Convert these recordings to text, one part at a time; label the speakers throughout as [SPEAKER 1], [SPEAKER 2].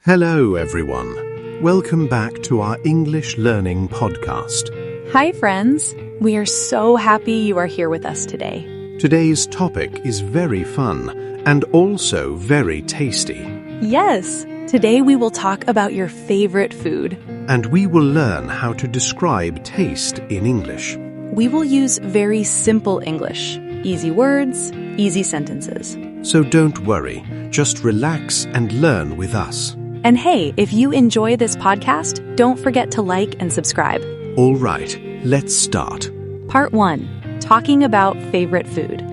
[SPEAKER 1] Hello, everyone. Welcome back to our English Learning Podcast.
[SPEAKER 2] Hi, friends. We are so happy you are here with us today.
[SPEAKER 1] Today's topic is very fun and also very tasty.
[SPEAKER 2] Yes, today we will talk about your favorite food.
[SPEAKER 1] And we will learn how to describe taste in English.
[SPEAKER 2] We will use very simple English, easy words, easy sentences.
[SPEAKER 1] So don't worry, just relax and learn with us.
[SPEAKER 2] And hey, if you enjoy this podcast, don't forget to like and subscribe.
[SPEAKER 1] All right, let's start.
[SPEAKER 2] Part 1, talking about favorite food.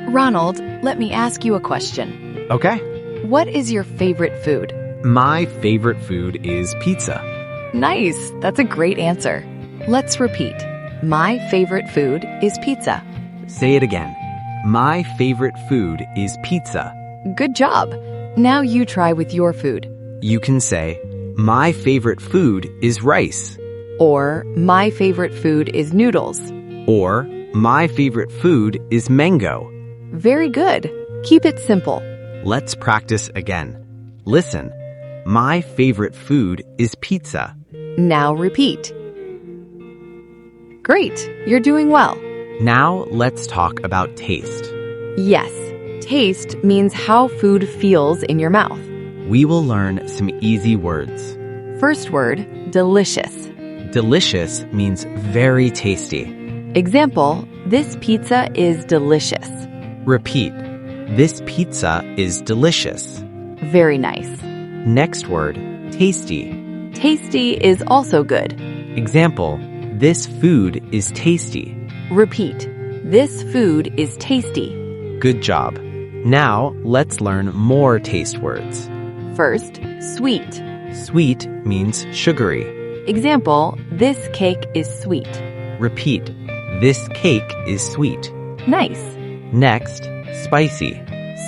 [SPEAKER 3] Ronald, let me ask you a question.
[SPEAKER 4] Okay.
[SPEAKER 3] What is your favorite food?
[SPEAKER 4] My favorite food is pizza.
[SPEAKER 3] Nice, that's a great answer. Let's repeat. My favorite food is pizza.
[SPEAKER 4] Say it again. My favorite food is pizza.
[SPEAKER 3] Good job. Now you try with your food.
[SPEAKER 4] You can say, my favorite food is rice.
[SPEAKER 3] Or, my favorite food is noodles.
[SPEAKER 4] Or, my favorite food is mango.
[SPEAKER 3] Very good. Keep it simple.
[SPEAKER 4] Let's practice again. Listen. My favorite food is pizza.
[SPEAKER 3] Now repeat. Great, you're doing well.
[SPEAKER 4] Now let's talk about taste.
[SPEAKER 3] Yes, taste means how food feels in your mouth.
[SPEAKER 4] We will learn some easy words.
[SPEAKER 3] First word, delicious.
[SPEAKER 4] Delicious means very tasty.
[SPEAKER 3] Example, this pizza is delicious.
[SPEAKER 4] Repeat. This pizza is delicious.
[SPEAKER 3] Very nice.
[SPEAKER 4] Next word, tasty.
[SPEAKER 3] Tasty is also good.
[SPEAKER 4] Example, this food is tasty.
[SPEAKER 3] Repeat. This food is tasty.
[SPEAKER 4] Good job. Now, let's learn more taste words.
[SPEAKER 3] First, sweet.
[SPEAKER 4] Sweet means sugary.
[SPEAKER 3] Example, this cake is sweet.
[SPEAKER 4] Repeat. This cake is sweet.
[SPEAKER 3] Nice.
[SPEAKER 4] Next, spicy.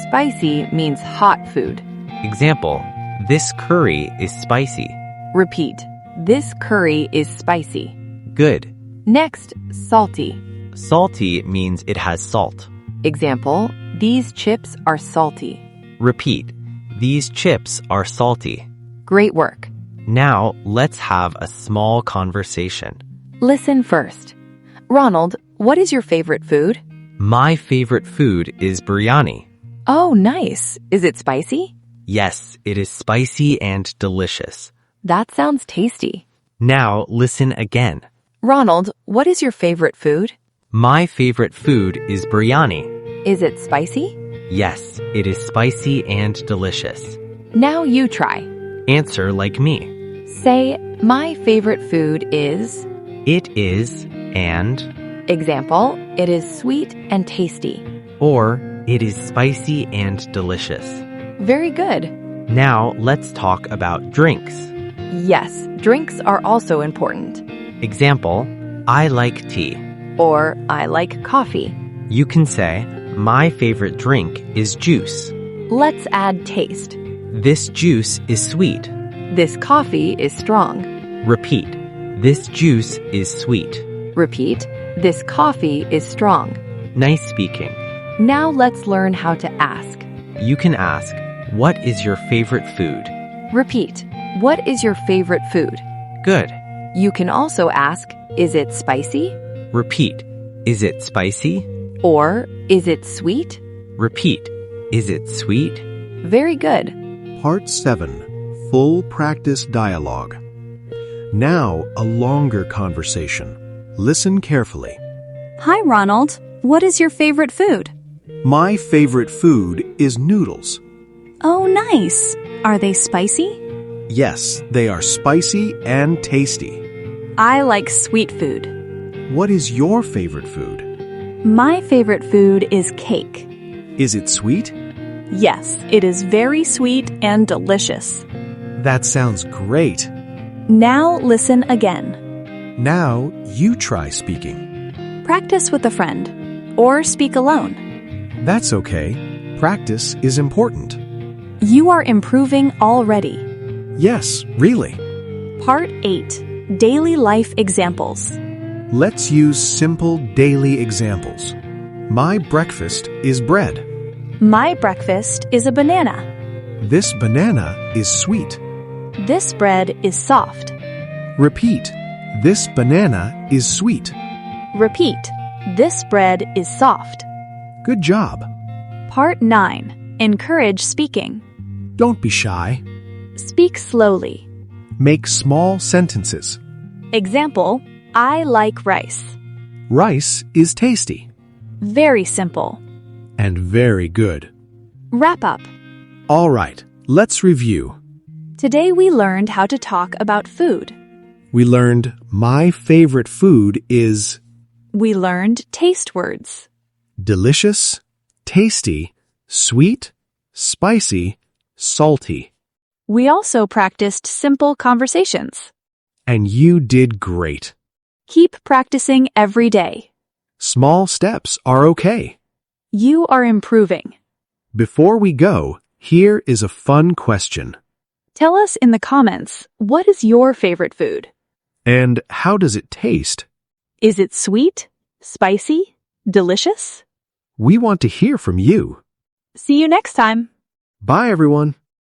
[SPEAKER 3] Spicy means hot food.
[SPEAKER 4] Example, this curry is spicy.
[SPEAKER 3] Repeat. This curry is spicy.
[SPEAKER 4] Good.
[SPEAKER 3] Next, salty.
[SPEAKER 4] Salty means it has salt.
[SPEAKER 3] Example, these chips are salty.
[SPEAKER 4] Repeat. These chips are salty.
[SPEAKER 3] Great work.
[SPEAKER 4] Now, let's have a small conversation.
[SPEAKER 3] Listen first. Ronald, what is your favorite food?
[SPEAKER 4] My favorite food is biryani.
[SPEAKER 3] Oh, nice. Is it spicy?
[SPEAKER 4] Yes, it is spicy and delicious.
[SPEAKER 3] That sounds tasty.
[SPEAKER 4] Now, listen again.
[SPEAKER 3] Ronald, what is your favorite food?
[SPEAKER 4] My favorite food is biryani.
[SPEAKER 3] Is it spicy?
[SPEAKER 4] Yes, it is spicy and delicious.
[SPEAKER 3] Now you try.
[SPEAKER 4] Answer like me.
[SPEAKER 3] Say, my favorite food is...
[SPEAKER 4] It is and...
[SPEAKER 3] Example, it is sweet and tasty.
[SPEAKER 4] Or, it is spicy and delicious.
[SPEAKER 3] Very good.
[SPEAKER 4] Now, let's talk about drinks.
[SPEAKER 3] Yes, drinks are also important.
[SPEAKER 4] Example, I like tea.
[SPEAKER 3] Or, I like coffee.
[SPEAKER 4] You can say, my favorite drink is juice.
[SPEAKER 3] Let's add taste.
[SPEAKER 4] This juice is sweet.
[SPEAKER 3] This coffee is strong.
[SPEAKER 4] Repeat. This juice is sweet.
[SPEAKER 3] Repeat. This coffee is strong.
[SPEAKER 4] Nice speaking.
[SPEAKER 3] Now let's learn how to ask.
[SPEAKER 4] You can ask, what is your favorite food?
[SPEAKER 3] Repeat. What is your favorite food?
[SPEAKER 4] Good.
[SPEAKER 3] You can also ask, is it spicy?
[SPEAKER 4] Repeat. Is it spicy?
[SPEAKER 3] Or, is it sweet?
[SPEAKER 4] Repeat. Is it sweet?
[SPEAKER 3] Very good.
[SPEAKER 1] Part 7, Full Practice Dialogue. Now, a longer conversation. Listen carefully.
[SPEAKER 2] Hi, Ronald. What is your favorite food?
[SPEAKER 1] My favorite food is noodles.
[SPEAKER 2] Oh, nice. Are they spicy?
[SPEAKER 1] Yes, they are spicy and tasty.
[SPEAKER 2] I like sweet food.
[SPEAKER 1] What is your favorite food?
[SPEAKER 2] My favorite food is cake.
[SPEAKER 1] Is it sweet?
[SPEAKER 2] Yes, it is very sweet and delicious.
[SPEAKER 1] That sounds great.
[SPEAKER 2] Now listen again.
[SPEAKER 1] Now, you try speaking.
[SPEAKER 2] Practice with a friend or speak alone.
[SPEAKER 1] That's okay. Practice is important.
[SPEAKER 2] You are improving already.
[SPEAKER 1] Yes, really.
[SPEAKER 2] Part 8, Daily Life Examples.
[SPEAKER 1] Let's use simple daily examples. My breakfast is bread.
[SPEAKER 2] My breakfast is a banana.
[SPEAKER 1] This banana is sweet.
[SPEAKER 2] This bread is soft.
[SPEAKER 1] Repeat. This banana is sweet.
[SPEAKER 2] Repeat. This bread is soft.
[SPEAKER 1] Good job.
[SPEAKER 2] Part 9. Encourage speaking.
[SPEAKER 1] Don't be shy.
[SPEAKER 2] Speak slowly.
[SPEAKER 1] Make small sentences.
[SPEAKER 2] Example, I like rice.
[SPEAKER 1] Rice is tasty
[SPEAKER 2] Very simple.
[SPEAKER 1] and very good.
[SPEAKER 2] Wrap up.
[SPEAKER 1] All right, let's review.
[SPEAKER 2] Today we learned how to talk about food.
[SPEAKER 1] We learned my favorite food is
[SPEAKER 2] We learned taste words.
[SPEAKER 1] delicious, tasty, sweet, spicy, salty.
[SPEAKER 2] We also practiced simple conversations.
[SPEAKER 1] And you did great.
[SPEAKER 2] Keep practicing every day.
[SPEAKER 1] Small steps are okay.
[SPEAKER 2] You are improving.
[SPEAKER 1] Before we go, here is a fun question.
[SPEAKER 2] Tell us in the comments, what is your favorite food?
[SPEAKER 1] And how does it taste?
[SPEAKER 2] Is it sweet, spicy, delicious?
[SPEAKER 1] We want to hear from you.
[SPEAKER 2] See you next time.
[SPEAKER 1] Bye, everyone.